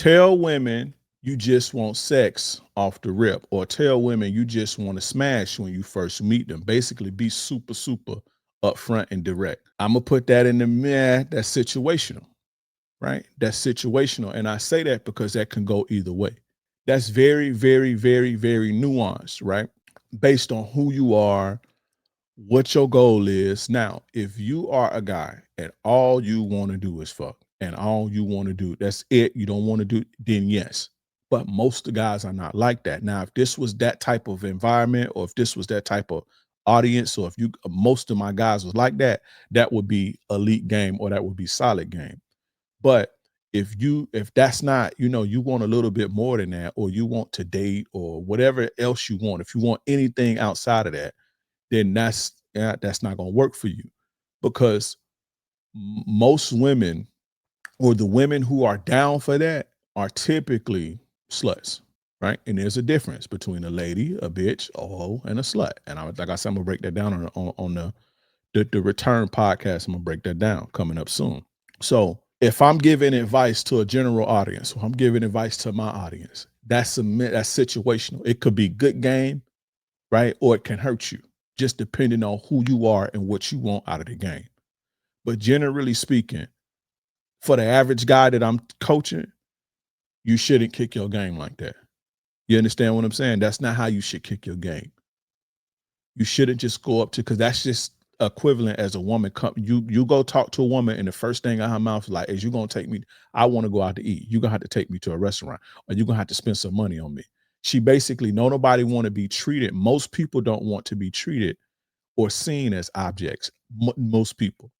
Tell women you just want sex off the rip, or tell women you just want to smash when you first meet them. Basically, be super, super upfront and direct. I'm gonna put that in the man. That's situational, right? That's situational, and I say that because that can go either way. That's very, very, very, very nuanced, right? Based on who you are, what your goal is. Now, if you are a guy and all you want to do is fuck and all you want to do, that's it, you don't want to do, then yes. But most of the guys are not like that. Now, if this was that type of environment, or if this was that type of audience, or if you most of my guys was like that, that would be elite game, or that would be solid game. But if that's not, you want a little bit more than that, or you want to date or whatever else you want, if you want anything outside of that, then that's not going to work for you, because most women, or the women who are down for that, are typically sluts, right? And there's a difference between a lady, a bitch, a hoe, and a slut. And like I said, I'm gonna break that down on the return podcast. I'm gonna break that down coming up soon. So if I'm giving advice to a general audience, or I'm giving advice to my audience, that's situational. It could be good game, right? Or it can hurt you, just depending on who you are and what you want out of the game. But generally speaking, for the average guy that I'm coaching, you shouldn't kick your game like that. You understand what I'm saying? That's not how you should kick your game. You shouldn't just go up to, because that's just equivalent as a woman come. You go talk to a woman and the first thing out her mouth is like, "Is you gonna take me? I want to go out to eat. You're gonna have to take me to a restaurant, or you're gonna have to spend some money on me." She basically, nobody want to be treated. Most people don't want to be treated or seen as objects. Most people.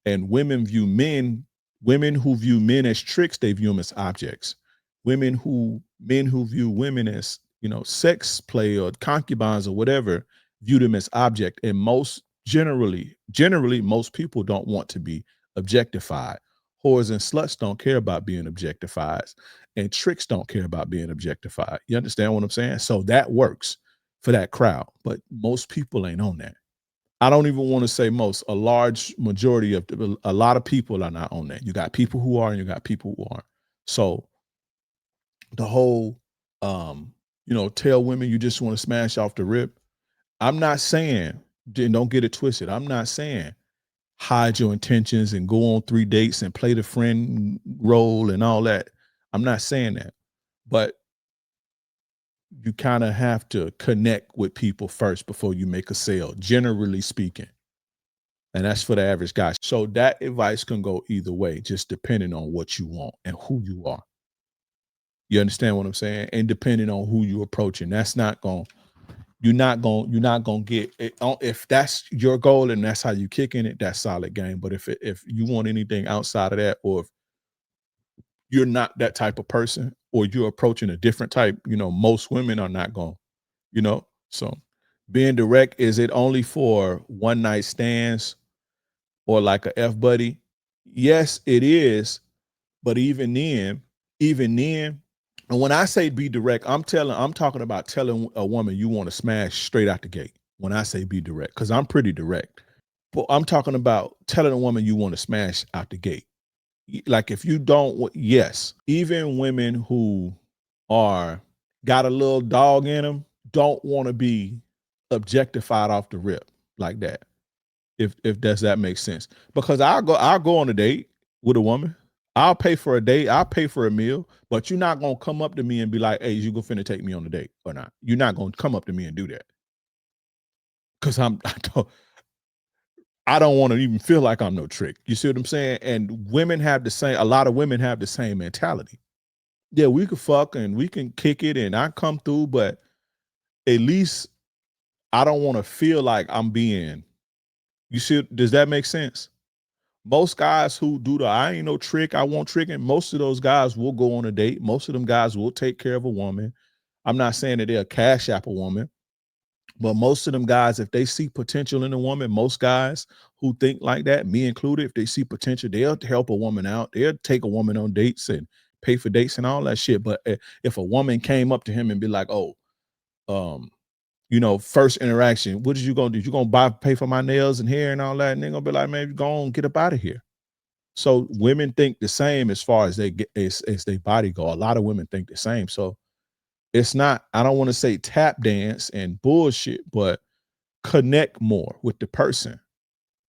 And women who view men as tricks, they view them as objects. Men who view women as, sex play or concubines or whatever, view them as object. And generally, most people don't want to be objectified. Whores and sluts don't care about being objectified, and tricks don't care about being objectified. You understand what I'm saying? So that works for that crowd, but most people ain't on that. I don't even want to say most. A large majority of a lot of people are not on that. You got people who are, and you got people who aren't. So the whole, tell women you just want to smash off the rip. I'm not saying, don't get it twisted. I'm not saying hide your intentions and go on 3 dates and play the friend role and all that. I'm not saying that, but you kind of have to connect with people first before you make a sale, generally speaking. And that's for the average guy. So that advice can go either way, just depending on what you want and who you are. You understand what I'm saying? And depending on who you're approaching, that's not going. You're not going to get it. If that's your goal and that's how you kick in it, that's solid game. But if you want anything outside of that, or if you're not that type of person, or you're approaching a different type, most women are not going. So being direct, is it only for one night stands or like a F buddy? Yes, it is. But even then, and when I say be direct, I'm talking about telling a woman you want to smash straight out the gate. When I say be direct, because I'm pretty direct. But I'm talking about telling a woman you want to smash out the gate. Like if you don't, yes, even women who are got a little dog in them don't want to be objectified off the rip like that. If does that make sense? Because I'll go on a date with a woman. I'll pay for a date. I'll pay for a meal. But you're not gonna come up to me and be like, "Hey, you gonna finna take me on a date or not?" You're not gonna come up to me and do that, because I don't want to even feel like I'm no trick. You see what I'm saying? And women have the same. A lot of women have the same mentality. Yeah, we could fuck and we can kick it, and I come through, but at least I don't want to feel like I'm being. You see? Does that make sense? Most guys who do the I ain't no trick, I won't trick, and most of those guys will go on a date. Most of them guys will take care of a woman. I'm not saying that they'll cash app a woman, but most of them guys, if they see potential in a woman, most guys who think like that, me included, if they see potential, they'll help a woman out. They'll take a woman on dates and pay for dates and all that shit. But if a woman came up to him and be like, "Oh, um, first interaction, what is you gonna do? You gonna pay for my nails and hair and all that?" And they're gonna be like, "Man, you go on, get up out of here." So women think the same as far as they get as they body go. A lot of women think the same. So it's not, I don't want to say tap dance and bullshit, but connect more with the person.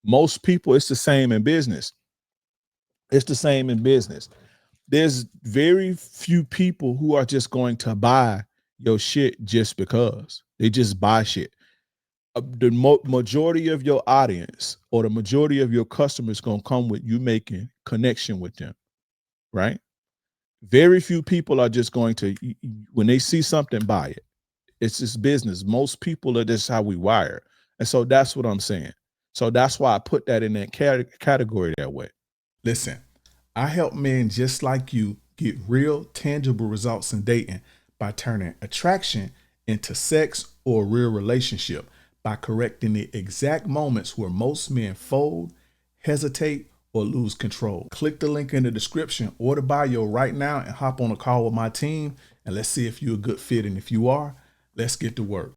Most people, it's the same in business. It's the same in business. There's very few people who are just going to buy your shit just because they just buy shit. The majority of your audience or the majority of your customers going to come with you making connection with them, right? Very few people are just going to, when they see something, buy it. It's just business. Most people are just how we wire. And so that's what I'm saying. So that's why I put that in that category that way. Listen, I help men just like you get real, tangible results in dating by turning attraction into sex or a real relationship, by correcting the exact moments where most men fold, hesitate, or lose control. Click the link in the description or the bio right now and hop on a call with my team, and let's see if you're a good fit. And if you are, let's get to work.